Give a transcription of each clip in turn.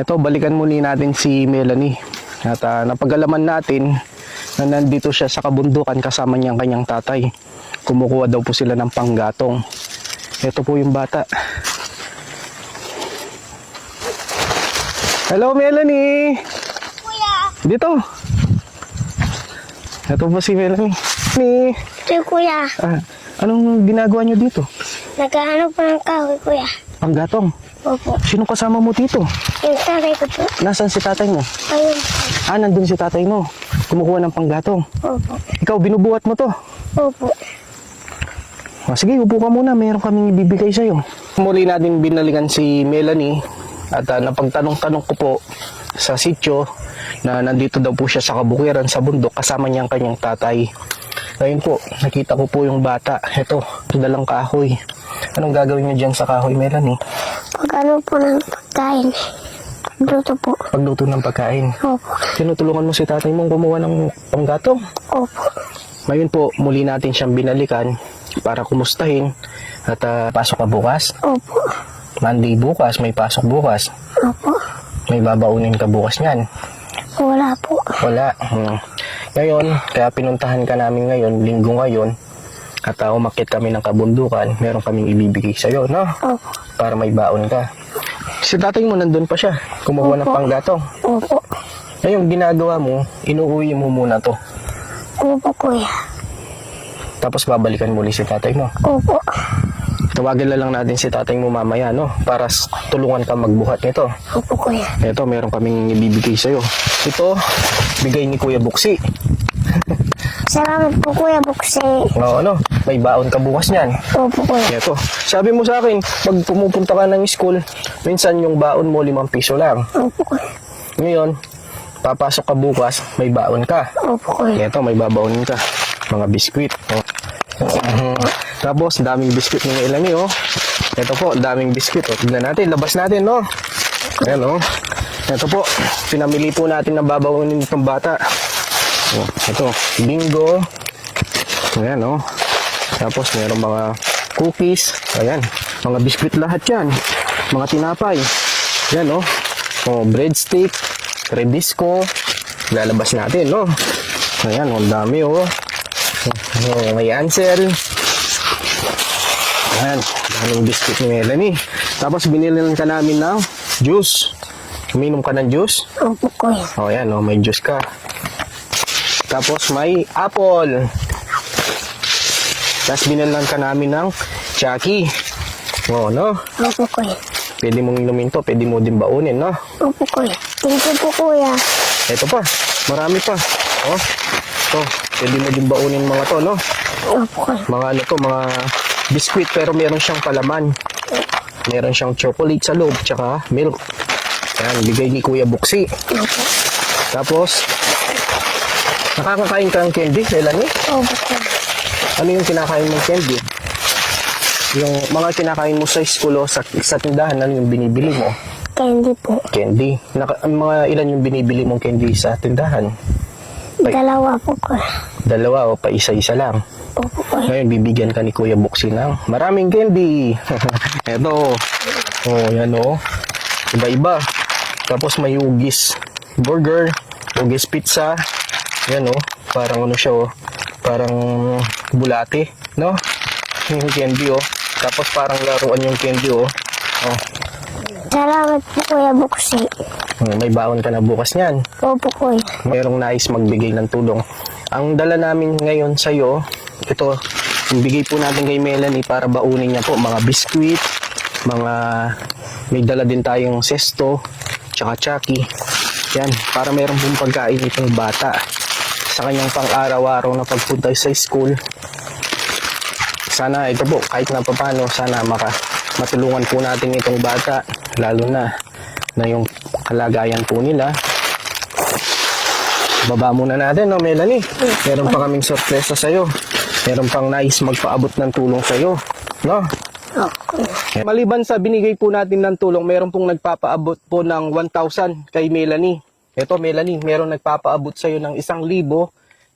Ito, balikan muli natin si Melanie. At napag-alaman natin na nandito siya sa kabundukan kasama niyang kanyang tatay. Kumukuha daw po sila ng panggatong. Ito po yung bata. Hello, Melanie! Kuya! Dito! Ito po si Melanie. Ito kuya. Anong ginagawa niyo dito? Naghahanap pa ng kahoy kuya. Panggatong. Opo. Sino kasama mo dito? Yung tatay ko po. Nasaan si tatay mo? Ayun. Nandun si tatay mo. Kumukuha ng panggatong. Opo. Ikaw, binubuhat mo to. Opo. Sige, upo ka muna. Meron kaming ibibigay sa'yo. Muli natin binalikan si Melanie at napagtanong-tanong ko po sa sityo na nandito daw po siya sa kabukiran sa bundok kasama niyang kanyang tatay. Ngayon po, nakita ko po yung bata. Ito dalang kahoy. Anong gagawin niyo dyan sa kahoy, Melanie? Pag ano po ng pagkain. Luto po. Pagluto ng pagkain. Opo. Tinutulungan mo si tatay mong gumawa ng panggatong. Opo. Ngayon po, muli natin siyang binalikan para kumustahin at pasok ka bukas. Opo. Monday bukas, may pasok bukas. Opo. May babaunin ka bukas niyan. Wala po. Wala. Ngayon, kaya pinuntahan ka namin ngayon, linggo ngayon, at umakyat kami ng kabundukan, meron kaming ibibigay sa'yo, no? Opo. Para may baon ka. Si tatay mo nandun pa siya, kumuha ng Opo. panggatong. Opo. Ngayon, ginagawa mo, inuuwi mo muna to. Opo kuya. Tapos babalikan muli si tatay mo. Opo. Tawagan na lang natin si tatay mo mamaya, no? Para tulungan ka magbuhat nito. Opo kuya. Ito, meron kaming ibibigay sa'yo. Ito, bigay ni Kuya Buksi. Salamat po kuya Buksi. May baon ka bukas niyan. Opo kuya. Ito, sabi mo sa akin, pag pumupunta ka ng school, minsan yung baon mo 5 piso lang. Opo kuya. Ngayon, papasok ka bukas, may baon ka. Opo kuya. Ito, may babaunin ka. Mga biskwit. Tapos, daming biskwit ni Melanie, oh. Ito po, daming biskwit. Tignan natin, labas natin, no? Ayan, oh. Ito po, pinamili po natin na babaunin itong bata. Oh, ito, bingo. Ayan, oh. Tapos, mayroong mga cookies. Ayan, mga biskwit lahat yan. Mga tinapay. Ayan, oh. Oh, breadstick, Redisco. Lalabas natin, no? Ayan, ang dami, oh. Oh, may ansel. Ayan, daming biscuit ni Melanie. Tapos binilan ka namin ng juice. Uminom ka ng juice? Opo kuya. O ayan, may juice ka. Tapos may apple. Tapos binilan ka namin ng Chucky. O, no? Opo kuya. Pwede mong inumin to, pwede mo din baunin, no? Opo kuya. Thank you po kuya. Ito pa, marami pa. O, to, pwede mo din baunin mga to, no? Opo kuya. Mga ano to, mga biscuit pero meron siyang palaman. Meron siyang chocolate sa loob, tsaka milk. Yan, bigay ni Kuya Buksi. Opo. Tapos, nakakakain ka ng candy, Melanie? Opo kuya. Ano yung kinakain mong candy? Yung mga kinakain mo sa school o sa tindahan, ano yung binibili mo? Candy po. Candy. Mga ilan yung binibili mong candy sa tindahan? Dalawa po kuya. 2 o pa isa-isa lang? Opo kuya. Ngayon, bibigyan ka ni Kuya Buksi ng maraming candy. Eto. Oh, yan oh. Iba-iba. Tapos may hugis burger, hugis pizza. Yan oh. Parang ano siya oh. Parang bulate, no? Yung candy oh. Tapos parang laruan yung candy oh. Oh. Salamat po kuya Buksi. May baon ka na bukas niyan. Opo kuya. Merong nais magbigay ng tulong. Ang dala namin ngayon sa iyo, ito, bigay po natin kay Melanie para baunin niya po mga biskwit, may dala din tayong sesto, tsaka Chucky. Yan, para meron pong pagkain itong bata sa kanyang pang-araw-araw na pagpunta sa school. Sana ito po, kahit na paano, sana matulungan po natin itong bata, lalo na yung kalagayan po nila. Baba muna natin, no, Melanie? Meron pa kaming sorpresa sa'yo. Meron pang nais magpaabot ng tulong sa'yo, no? Okay. Maliban sa binigay po natin ng tulong, meron pong nagpapaabot po ng 1,000 kay Melanie. Ito, Melanie, meron nagpapaabot sa'yo ng 1,000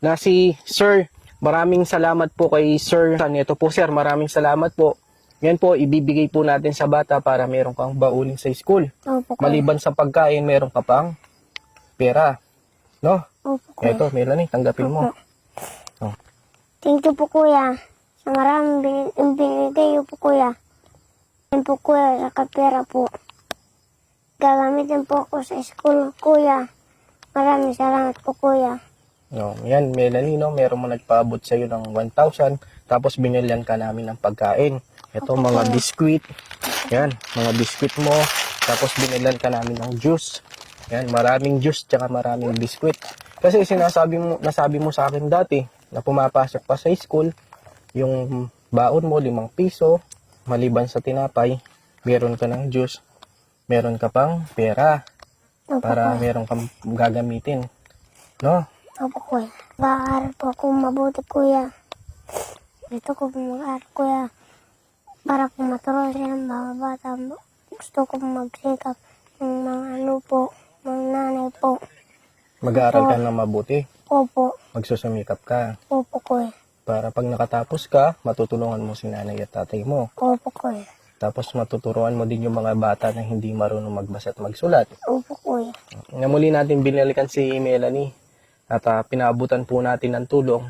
na si Sir. Maraming salamat po kay Sir. Ito po, Sir, maraming salamat po. Yan po, ibibigay po natin sa bata para meron kang baunin sa school. Opo, kuya. Maliban sa pagkain, meron ka pang pera. No? Opo, kuya. Eto, Melanie, tanggapin mo. Oh. Thank you po, kuya. Sa maraming binigay niyo po, kuya. Yan po, kuya, sa kapera po. Gagamitin po ako sa school, kuya. Maraming salamat po, kuya. No, yan, Melanie, no, meron mo nagpaabot sa'yo ng 1,000, tapos binilhan ka namin ng pagkain. Ito, mga biskwit. Yan, mga biskwit mo. Tapos binilhan ka namin ng juice. Yan, maraming juice, tsaka maraming biskwit. Kasi nasabi mo sa akin dati, na pumapasok pa sa school, yung baon mo, 5 piso, maliban sa tinapay, meron ka ng juice, meron ka pang pera, Opo, para kuya. meron kang gagamitin. No? Opo, kuya. Mag-aaral po ako mabuti, kuya. Gusto ko po mag-aaral, kuya. Para po maturuan sila ng mga bata. Gusto ko po magsikap ng mga ano po, mga nanay po. Mag-aaral ka na mabuti, Opo. magsusumikap ka, Opo, kuya. para pag nakatapos ka, matutulungan mo si nanay at tatay mo. Opo, kuya. Tapos matuturuan mo din yung mga bata na hindi marunong magbasa at magsulat. Opo, kuya. Nga muli natin binalikan si Melanie at pinaabutan po natin ng tulong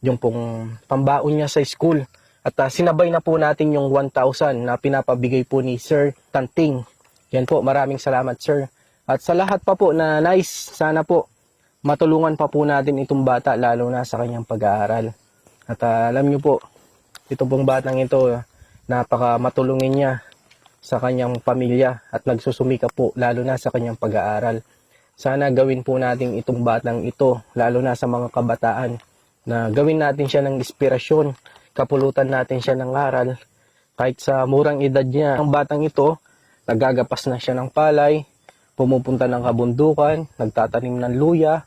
yung pong pambaon niya sa school. At sinabay na po natin yung 1,000 na pinapabigay po ni Sir Tanting. Yan po, maraming salamat, Sir. At sa lahat pa po na nice, sana po matulungan pa po natin itong bata lalo na sa kanyang pag-aaral. At alam niyo po, ito pong batang ito, napaka matulungin niya sa kanyang pamilya at nagsusumika po lalo na sa kanyang pag-aaral. Sana gawin po natin itong batang ito lalo na sa mga kabataan na gawin natin siya ng inspirasyon, kapulutan natin siya ng aral. Kahit sa murang edad niya, ang batang ito, nagagapas na siya ng palay, pumupunta ng kabundukan, nagtatanim ng luya.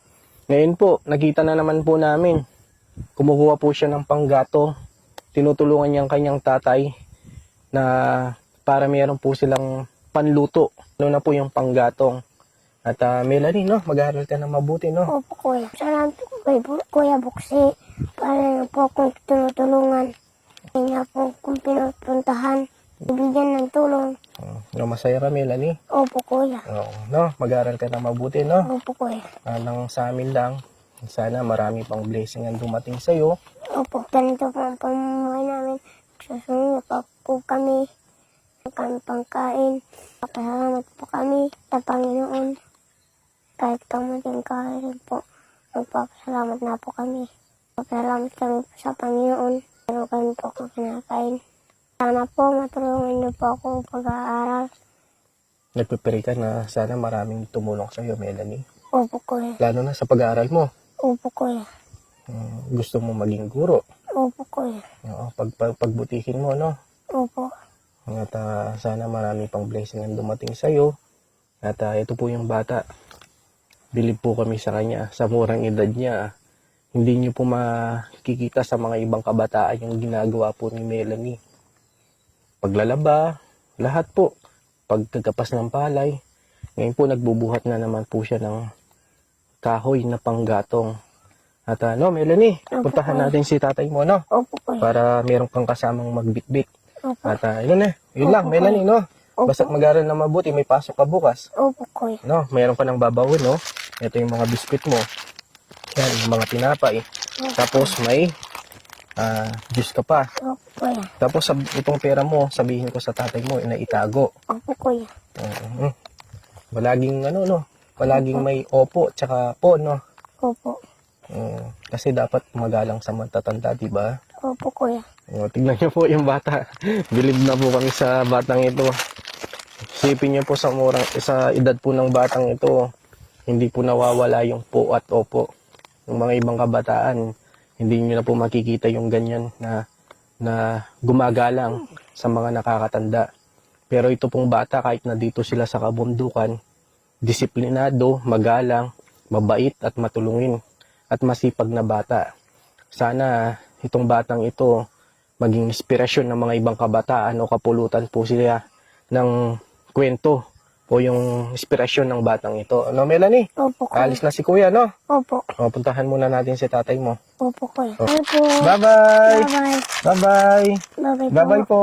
Ngayon po, nakita na naman po namin, kumukuha po siya ng panggato, tinutulungan niya ang kanyang tatay na para meron po silang panluto, ano na po yung panggatong. At Melanie, no, mag-aaral ka na mabuti, no? Opo, kuya. Salamat po kay Kuya Buksi. Para na po akong tinutulungan. Kaya po kung pinupuntahan, bibigyan ng tulong. No, masaya ka, Melanie. Opo, kuya. No, mag-aaral ka na mabuti, no? Opo, kuya. Nang sa amin lang, sana marami pang blessing ang dumating sa'yo. Opo, ganito po ang pamumuhay namin. Susunod pa po kami. Kami pangkain. Papasalamat po kami sa Panginoon. Kahit kamating kain po, magpapasalamat na po kami. Papasalamat kami po sa Panginoon. Pero kami po ako kinakain. Sana po matulungan niyo po ako pag-aaral. Nagpipray ka na sana maraming tumulong sa'yo, Melanie. Opo, kuya. Lalo na sa pag-aaral mo. Opo, kuya. Gusto mo maging guro. Opo, kuya. Oo, pagbutihin mo, no? Opo. At sana marami pang blessing ang dumating sa'yo. At ito po yung bata. Bilib po kami sa kanya. Sa murang edad niya, hindi niyo po makikita sa mga ibang kabataan yung ginagawa po ni Melanie. Paglalaba, lahat po. Pagkagapas ng palay. Ngayon po nagbubuhat na naman po siya ng kahoy na panggatong. At no, Melanie, Opo, puntahan kuya. natin si tatay mo, no? Opo, kuya. Para meron kang kasamang magbitbit. Opo. At yun na, yun lang, Opo, Melanie, no? Opo. Basta mag-aral na mabuti, may pasok ka bukas. Opo, kuya. No, mayroon ka ng babawin, no? Ito yung mga biskuit mo. Yan, yung mga tinapay. Tapos may juice ka pa. Opo, kuya. Tapos itong pera mo, sabihin ko sa tatay mo na itago. Opo, kuya. Palaging palaging may opo tsaka po, no? Opo. Kasi dapat magalang sa matatanda, di ba? Opo, kuya. Tignan niyo po yung bata. Bilib na po kami sa batang ito. Isipin niyo po sa edad po ng batang ito, hindi po nawawala yung po at opo. Yung mga ibang kabataan, hindi niyo na po makikita yung ganyan na gumagalang sa mga nakakatanda. Pero ito pong bata, kahit na dito sila sa kabundukan, disiplinado, magalang, mabait at matulungin at masipag na bata. Sana itong batang ito maging inspirasyon ng mga ibang kabataan o kapulutan po sila ng kwento o yung inspirasyon ng batang ito. Ano, Melanie? Opo, kuya. Alis na si kuya, no? Opo. Puntahan muna natin si tatay mo. Opo, kuya. Bye po. Bye-bye! Bye-bye. Bye-bye! Bye-bye po. Bye-bye po!